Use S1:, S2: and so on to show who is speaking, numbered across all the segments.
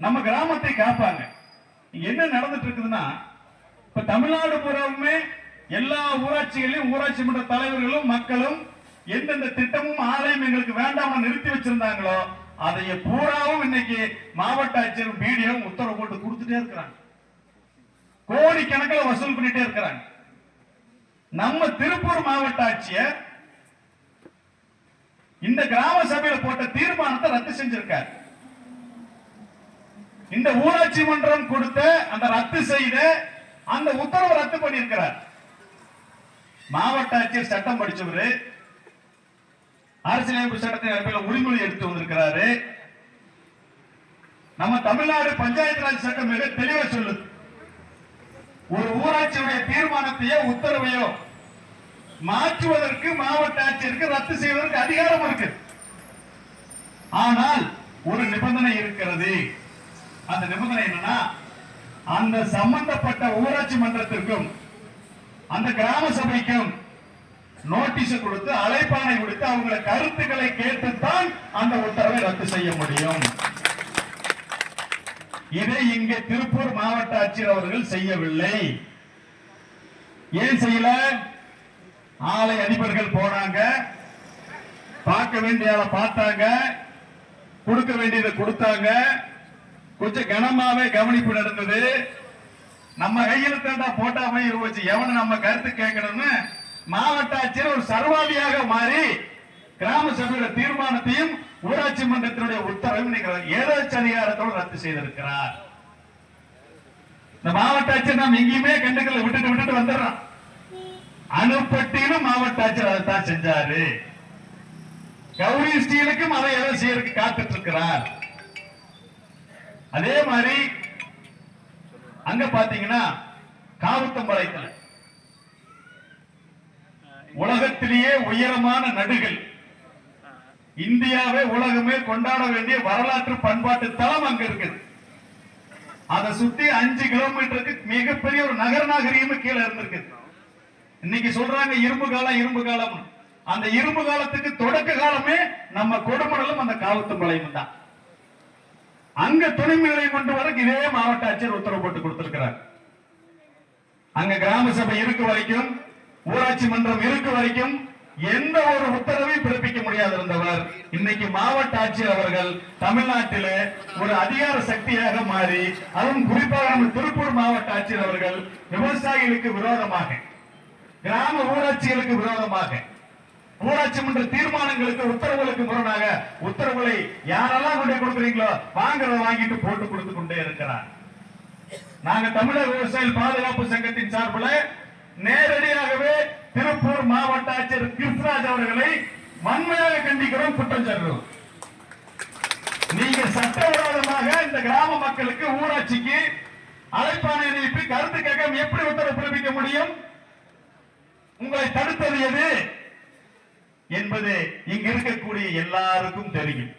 S1: நம்ம கிராமத்தை காப்பாங்க. என்ன நடந்துட்டு இருக்குதுன்னா, இப்ப தமிழ்நாடு பூராவுமே எல்லா ஊராட்சிகளையும் ஊராட்சி மன்ற தலைவர்களும் மக்களும் எந்தெந்த திட்டமும் ஆலயம் எங்களுக்கு வேண்டாம் நிறுத்தி வச்சிருந்தாங்களோ அதைய பூராவும் இன்னைக்கு மாவட்ட ஆட்சியர் பிடிஓ உத்தரவு போட்டு கொடுத்துட்டே இருக்கிறாங்க. கோடிக்கணக்கில் வசூல் பண்ணிட்டே இருக்கிறாங்க. நம்ம திருப்பூர் மாவட்ட ஆட்சியர் இந்த கிராம சபையில் போட்ட தீர்மானத்தை ரத்து செஞ்சிருக்கார். இந்த ஊராட்சி மன்றம் கொடுத்த அந்த ரத்து செய்த அந்த உத்தரவை ரத்து பண்ணியிருக்கிறார். மாவட்ட ஆட்சியர் சட்டம் படிச்சவரு, அரசியலமைப்பு சட்டத்தின் அடிப்படையில் உரிமொழி எடுத்து வந்திருக்கிறாரு. நம்ம தமிழ்நாடு பஞ்சாயத்து ராஜ் சட்டம் மிக தெளிவா சொல்லுது, ஒரு ஊராட்சியுடைய தீர்மானத்தையோ உத்தரவையோ மாற்றுவதற்கு மாவட்ட ஆட்சியருக்கு ரத்து செய்வதற்கு அதிகாரம் இருக்கு. ஆனால் ஒரு நிபந்தனை இருக்கிறது. அந்த நிபந்தனை என்னன்னா, அந்த சம்பந்தப்பட்ட ஊராட்சி மன்றத்திற்கும் அந்த கிராம சபைக்கும் நோட்டீஸ் கொடுத்து அழைப்பானை கொடுத்து அவங்கள கருத்துக்களை கேட்டுத்தான் அந்த உத்தரவை ரத்து செய்ய முடியும். இதை இங்கே திருப்பூர் மாவட்ட ஆட்சியர் அவர்கள் செய்யவில்லை. ஏன் செய்யல? ஆலை அதிபர்கள் போனாங்க, பார்க்க வேண்டிய பார்த்தாங்க, கொடுக்க வேண்டியதை கொடுத்தாங்க. கொஞ்சம் கனமாவே கவனிப்பு நடந்தது. நம்ம கையெழுத்தா போட்டா போய் எவனை நம்ம கருத்து கேட்கணும்னு மாவட்ட ஆட்சியர் ஒரு சர்வாதியாக மாறி கிராம சபையோட தீர்மானத்தையும் ஊராட்சி மன்றத்தினுடைய உத்தரவையும் ஏதாச்சும் அதிகாரத்தோடு ரத்து செய்திருக்கிறார். இந்த மாவட்ட ஆட்சியர் நாம் எங்கேயுமே கண்டுகளை விட்டுட்டு வந்துடுறோம். அணுப்பட்டியிலும் மாவட்ட ஆட்சியர் அதைத்தான் செஞ்சாரு. கௌரி ஸ்டீலுக்கும் அதை எதை செய்யறதுக்கு காத்துட்டு இருக்கிறார். அதே மாதிரி அங்க பாத்தீங்கன்னா காவுத்தம்பாளையத்தில் உலகத்திலேயே உயரமான நடுகள், இந்தியாவே உலகமே கொண்டாட வேண்டிய வரலாற்று பண்பாட்டு தளம் அங்க இருக்குது. அதை சுத்தி 5 கிலோமீட்டருக்கு மிகப்பெரிய ஒரு நகர நாகரிகமும் கீழே இருந்திருக்கு. இன்னைக்கு சொல்றாங்க இரும்பு காலம். அந்த இரும்பு காலத்துக்கு தொடக்க காலமே நம்ம கொடுமடலும் அந்த காவுத்தம்பாளையம் தான். அங்க துணை நிலையம் கொண்டு வர இதே மாவட்ட ஆட்சியர் உத்தரவு போட்டு கொடுத்திருக்கிறார். அங்க கிராம சபை இருக்க வரைக்கும், ஊராட்சி மன்றம் இருக்க வரைக்கும் எந்த ஒரு உத்தரவையும் பிறப்பிக்க முடியாது இருந்தவர் இன்னைக்கு மாவட்ட ஆட்சியர் அவர்கள் தமிழ்நாட்டிலே ஒரு அதிகார சக்தியாக மாறி, அதுவும் குறிப்பாக நம்ம திருப்பூர் மாவட்ட ஆட்சியர் அவர்கள் விவசாயிகளுக்கு விரோதமாக, கிராம ஊராட்சிகளுக்கு விரோதமாக, ஊராட்சி மன்ற தீர்மானங்களுக்கு உத்தரவுகளுக்கு முரணாக உத்தரவுகளை யாரெல்லாம் கொண்டு கொடுக்குறீங்களோ வாங்குறத வாங்கிட்டு போட்டு கொடுத்து கொண்டே இருக்கிறார். நாங்க தமிழக விவசாயிகள் பாதுகாப்பு சங்கத்தின் சார்பில் நேரடியாகவே திருப்பூர் மாவட்ட ஆட்சியர் கிருஷ்ணராஜ் அவர்களை வன்மையாக கண்டிக்கிறோம், குற்றம் சாட்டுகிறோம். நீங்க சட்டவிரோதமாக இந்த கிராம மக்களுக்கு ஊராட்சிக்கு அழைப்பானை அனுப்பி கருத்து கேட்க எப்படி உத்தரவு பிறப்பிக்க முடியும்? உங்களை தடுத்தது எது என்பது இங்க இருக்கக்கூடிய எல்லாருக்கும் தெரியும்.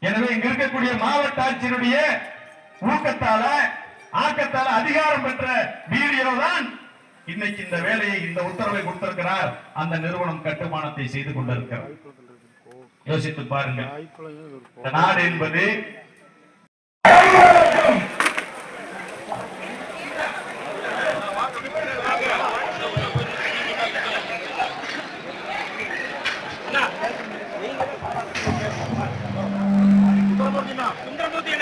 S1: எனவே இங்க இருக்கக்கூடிய மாவட்ட ஆட்சியருடைய ஊக்கத்தால ஆக்கத்தால அதிகாரம் பெற்ற வீடியோ தான் இன்னைக்கு இந்த வேலையை, இந்த உத்தரவை கொடுத்திருக்கிறார். அந்த நிறுவனம் கட்டுமானத்தை செய்து கொண்டிருக்கிறார். யோசித்து பாருங்க. நாடு என்பது சுந்தரமூர்த்தி